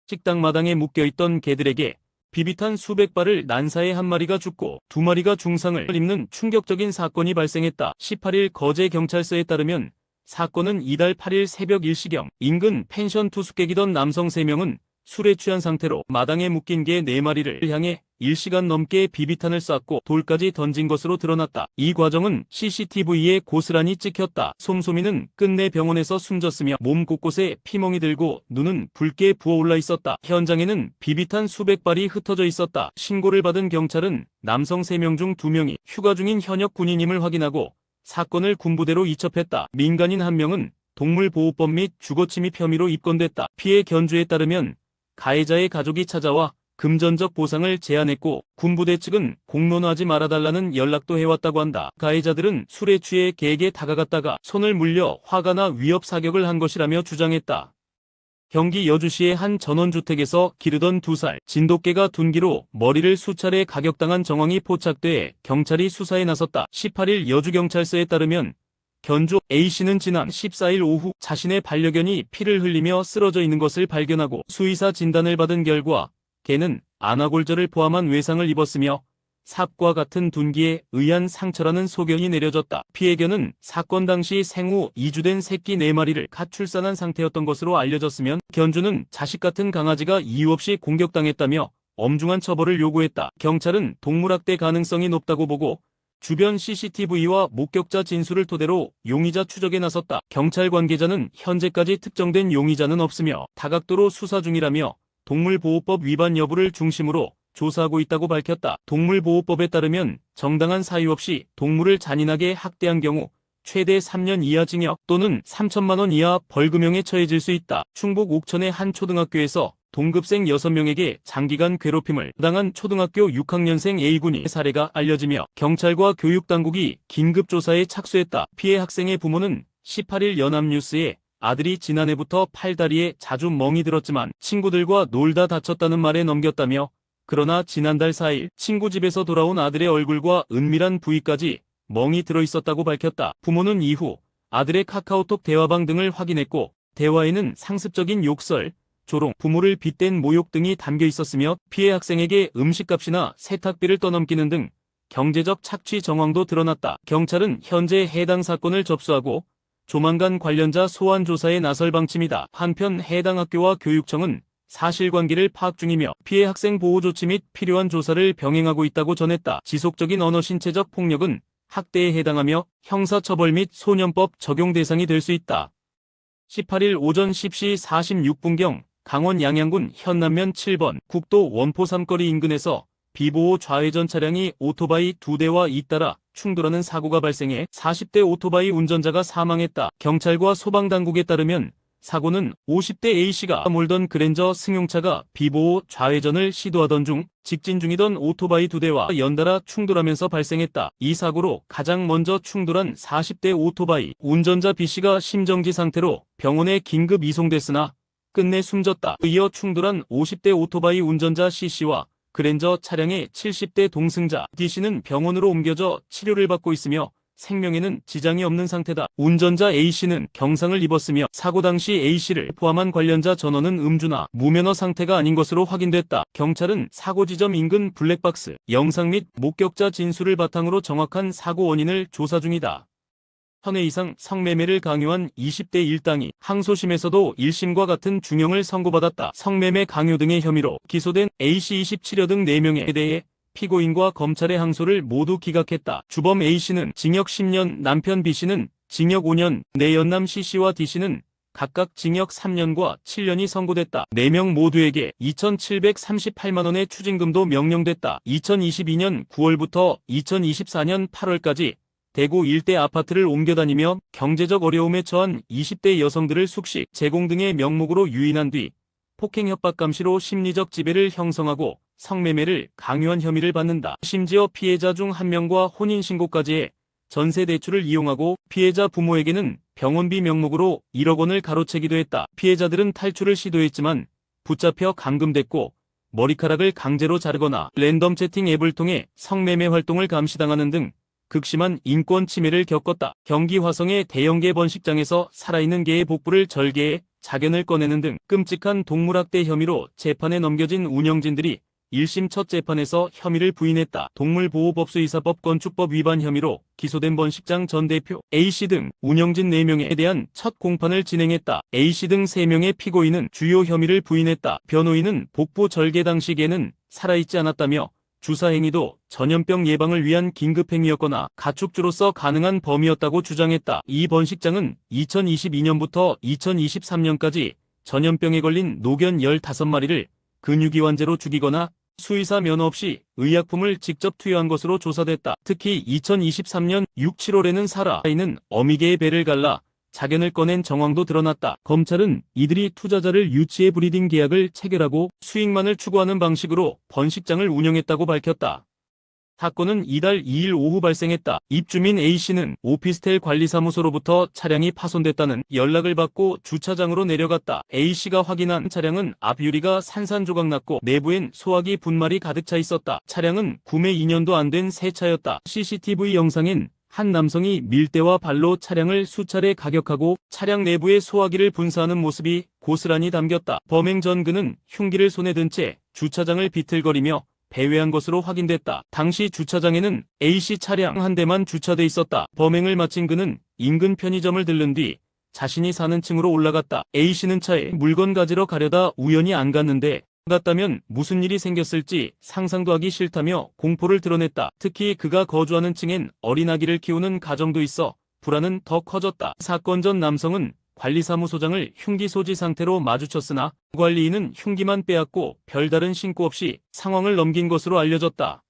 식당 마당에 묶여있던 개들에게 비비탄 수백 발을 난사에 한 마리가 죽고 두 마리가 중상을 입는 충격적인 사건이 발생했다. 18일 거제 경찰서에 따르면 사건은 이달 8일 새벽 1시경 인근 펜션 투숙객이던 남성 3명은 술에 취한 상태로 마당에 묶인 개 4마리를 향해 1시간 넘게 비비탄을 쐈고 돌까지 던진 것으로 드러났다. 이 과정은 CCTV에 고스란히 찍혔다. 솜솜이는 끝내 병원에서 숨졌으며 몸 곳곳에 피멍이 들고 눈은 붉게 부어올라 있었다. 현장에는 비비탄 수백 발이 흩어져 있었다. 신고를 받은 경찰은 남성 3명 중 2명이 휴가 중인 현역 군인임을 확인하고 사건을 군부대로 이첩했다. 민간인 1명은 동물보호법 및 주거침입 혐의로 입건됐다. 피해 견주에 따르면 가해자의 가족이 찾아와 금전적 보상을 제안했고 군부대 측은 공론화하지 말아달라는 연락도 해왔다고 한다. 가해자들은 술에 취해 개에게 다가갔다가 손을 물려 화가나 위협 사격을 한 것이라며 주장했다. 경기 여주시의 한 전원주택에서 기르던 2살 진돗개가 둔기로 머리를 수차례 가격당한 정황이 포착돼 경찰이 수사에 나섰다. 18일 여주경찰서에 따르면 견주 A씨는 지난 14일 오후 자신의 반려견이 피를 흘리며 쓰러져 있는 것을 발견하고 수의사 진단을 받은 결과 개는 안아골절을 포함한 외상을 입었으며 삽과 같은 둔기에 의한 상처라는 소견이 내려졌다. 피해견은 사건 당시 생후 2주 된 새끼 4마리를 갓 출산한 상태였던 것으로 알려졌으면 견주는 자식 같은 강아지가 이유 없이 공격당했다며 엄중한 처벌을 요구했다. 경찰은 동물학대 가능성이 높다고 보고 주변 CCTV와 목격자 진술을 토대로 용의자 추적에 나섰다. 경찰 관계자는 현재까지 특정된 용의자는 없으며 다각도로 수사 중이라며 동물보호법 위반 여부를 중심으로 조사하고 있다고 밝혔다. 동물보호법에 따르면 정당한 사유 없이 동물을 잔인하게 학대한 경우 최대 3년 이하 징역 또는 3천만 원 이하 벌금형에 처해질 수 있다. 충북 옥천의 한 초등학교에서 동급생 6명에게 장기간 괴롭힘을 당한 초등학교 6학년생 A군이 사례가 알려지며 경찰과 교육당국이 긴급조사에 착수했다. 피해 학생의 부모는 18일 연합뉴스에 아들이 지난해부터 팔다리에 자주 멍이 들었지만 친구들과 놀다 다쳤다는 말에 넘겼다며 그러나 지난달 4일 친구 집에서 돌아온 아들의 얼굴과 은밀한 부위까지 멍이 들어있었다고 밝혔다. 부모는 이후 아들의 카카오톡 대화방 등을 확인했고 대화에는 상습적인 욕설, 조롱, 부모를 빗댄 모욕 등이 담겨 있었으며 피해 학생에게 음식값이나 세탁비를 떠넘기는 등 경제적 착취 정황도 드러났다. 경찰은 현재 해당 사건을 접수하고 조만간 관련자 소환 조사에 나설 방침이다. 한편 해당 학교와 교육청은 사실관계를 파악 중이며 피해 학생 보호 조치 및 필요한 조사를 병행하고 있다고 전했다. 지속적인 언어신체적 폭력은 학대에 해당하며 형사처벌 및 소년법 적용 대상이 될 수 있다. 18일 오전 10시 46분경 강원 양양군 현남면 7번 국도 원포 삼거리 인근에서 비보호 좌회전 차량이 오토바이 2대와 잇따라 충돌하는 사고가 발생해 40대 오토바이 운전자가 사망했다. 경찰과 소방당국에 따르면 사고는 50대 A씨가 몰던 그랜저 승용차가 비보호 좌회전을 시도하던 중 직진 중이던 오토바이 2대와 연달아 충돌하면서 발생했다. 이 사고로 가장 먼저 충돌한 40대 오토바이 운전자 B씨가 심정지 상태로 병원에 긴급 이송됐으나 끝내 숨졌다. 이어 충돌한 50대 오토바이 운전자 C씨와 그랜저 차량의 70대 동승자 D씨는 병원으로 옮겨져 치료를 받고 있으며 생명에는 지장이 없는 상태다. 운전자 A씨는 경상을 입었으며 사고 당시 A씨를 포함한 관련자 전원은 음주나 무면허 상태가 아닌 것으로 확인됐다. 경찰은 사고 지점 인근 블랙박스 영상 및 목격자 진술을 바탕으로 정확한 사고 원인을 조사 중이다. 현해 이상 성매매를 강요한 20대 일당이 항소심에서도 1심과 같은 중형을 선고받았다. 성매매 강요 등의 혐의로 기소된 A씨 27여 등 4명에 대해 피고인과 검찰의 항소를 모두 기각했다. 주범 A씨는 징역 10년, 남편 B씨는 징역 5년, 내연남 C씨와 D씨는 각각 징역 3년과 7년이 선고됐다. 4명 모두에게 2,738만 원의 추징금도 명령됐다. 2022년 9월부터 2024년 8월까지 대구 일대 아파트를 옮겨다니며 경제적 어려움에 처한 20대 여성들을 숙식, 제공 등의 명목으로 유인한 뒤 폭행 협박 감시로 심리적 지배를 형성하고 성매매를 강요한 혐의를 받는다. 심지어 피해자 중 한 명과 혼인신고까지 해 전세 대출을 이용하고 피해자 부모에게는 병원비 명목으로 1억 원을 가로채기도 했다. 피해자들은 탈출을 시도했지만 붙잡혀 감금됐고 머리카락을 강제로 자르거나 랜덤 채팅 앱을 통해 성매매 활동을 감시당하는 등 극심한 인권 침해를 겪었다. 경기 화성의 대형개 번식장에서 살아있는 개의 복부를 절개해 자견을 꺼내는 등 끔찍한 동물학대 혐의로 재판에 넘겨진 운영진들이 1심 첫 재판에서 혐의를 부인했다. 동물보호법수의사법 건축법 위반 혐의로 기소된 번식장 전 대표 A씨 등 운영진 4명에 대한 첫 공판을 진행했다. A씨 등 3명의 피고인은 주요 혐의를 부인했다. 변호인은 복부 절개 당시 개는 살아있지 않았다며 주사 행위도 전염병 예방을 위한 긴급행위였거나 가축주로서 가능한 범위였다고 주장했다. 이 번식장은 2022년부터 2023년까지 전염병에 걸린 노견 15마리를 근육이완제로 죽이거나 수의사 면허 없이 의약품을 직접 투여한 것으로 조사됐다. 특히 2023년 6, 7월에는 살아있는 어미개의 배를 갈라 자견을 꺼낸 정황도 드러났다. 검찰은 이들이 투자자를 유치해 브리딩 계약을 체결하고 수익만을 추구하는 방식으로 번식장을 운영했다고 밝혔다. 사건은 이달 2일 오후 발생했다. 입주민 A씨는 오피스텔 관리사무소로부터 차량이 파손됐다는 연락을 받고 주차장으로 내려갔다. A씨가 확인한 차량은 앞 유리가 산산조각났고 내부엔 소화기 분말이 가득 차 있었다. 차량은 구매 2년도 안 된 새 차였다. CCTV 영상엔 한 남성이 밀대와 발로 차량을 수차례 가격하고 차량 내부에 소화기를 분사하는 모습이 고스란히 담겼다. 범행 전 그는 흉기를 손에 든 채 주차장을 비틀거리며 배회한 것으로 확인됐다. 당시 주차장에는 A씨 차량 한 대만 주차돼 있었다. 범행을 마친 그는 인근 편의점을 들른 뒤 자신이 사는 층으로 올라갔다. A씨는 차에 물건 가지러 가려다 우연히 안 갔는데 갔다면 무슨 일이 생겼을지 상상도 하기 싫다며 공포를 드러냈다. 특히 그가 거주하는 층엔 어린아기를 키우는 가정도 있어 불안은 더 커졌다. 사건 전 남성은 관리사무소장을 흉기 소지 상태로 마주쳤으나 관리인은 흉기만 빼앗고 별다른 신고 없이 상황을 넘긴 것으로 알려졌다.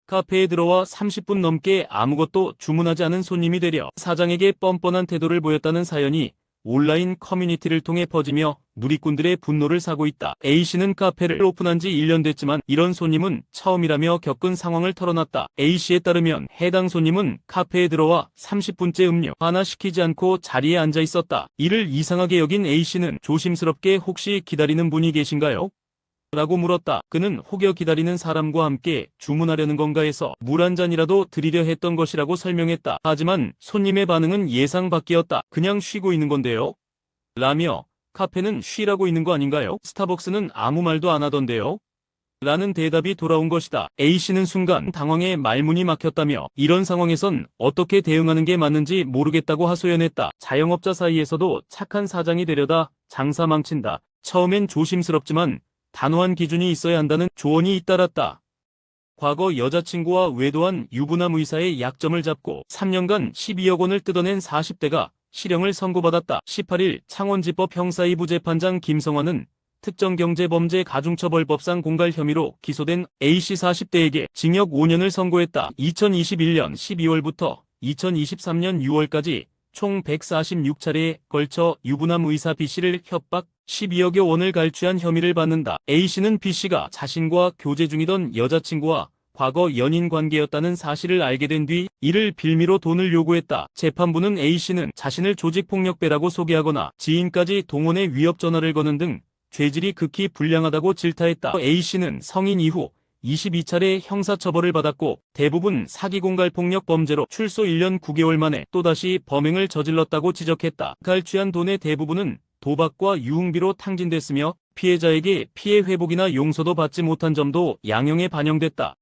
카페에 들어와 30분 넘게 아무것도 주문하지 않은 손님이 되려 사장에게 뻔뻔한 태도를 보였다는 사연이 온라인 커뮤니티를 통해 퍼지며 누리꾼들의 분노를 사고 있다. A씨는 카페를 오픈한 지 1년 됐지만 이런 손님은 처음이라며 겪은 상황을 털어놨다. A씨에 따르면 해당 손님은 카페에 들어와 30분째 음료 하나 시키지 않고 자리에 앉아 있었다. 이를 이상하게 여긴 A씨는 조심스럽게 혹시 기다리는 분이 계신가요? 라고 물었다. 그는 혹여 기다리는 사람과 함께 주문하려는 건가 해서 물 한 잔이라도 드리려 했던 것이라고 설명했다. 하지만 손님의 반응은 예상 밖이었다. 그냥 쉬고 있는 건데요? 라며 카페는 쉬라고 있는 거 아닌가요? 스타벅스는 아무 말도 안 하던데요? 라는 대답이 돌아온 것이다. A씨는 순간 당황해 말문이 막혔다며 이런 상황에선 어떻게 대응하는 게 맞는지 모르겠다고 하소연했다. 자영업자 사이에서도 착한 사장이 되려다 장사 망친다. 처음엔 조심스럽지만 단호한 기준이 있어야 한다는 조언이 잇따랐다. 과거 여자친구와 외도한 유부남 의사의 약점을 잡고 3년간 12억 원을 뜯어낸 40대가 실형을 선고받았다. 18일 창원지법 형사 2부 재판장 김성환은 특정경제범죄 가중처벌법상 공갈 혐의로 기소된 A씨 40대에게 징역 5년을 선고했다. 2021년 12월부터 2023년 6월까지 총 146차례에 걸쳐 유부남 의사 B씨를 협박 12억여 원을 갈취한 혐의를 받는다. A씨는 B씨가 자신과 교제 중이던 여자친구와 과거 연인 관계였다는 사실을 알게 된 뒤 이를 빌미로 돈을 요구했다. 재판부는 A씨는 자신을 조직폭력배라고 소개하거나 지인까지 동원해 위협 전화를 거는 등 죄질이 극히 불량하다고 질타했다. A씨는 성인 이후 22차례 형사처벌을 받았고 대부분 사기공갈폭력 범죄로 출소 1년 9개월 만에 또다시 범행을 저질렀다고 지적했다. 갈취한 돈의 대부분은 도박과 유흥비로 탕진됐으며 피해자에게 피해 회복이나 용서도 받지 못한 점도 양형에 반영됐다.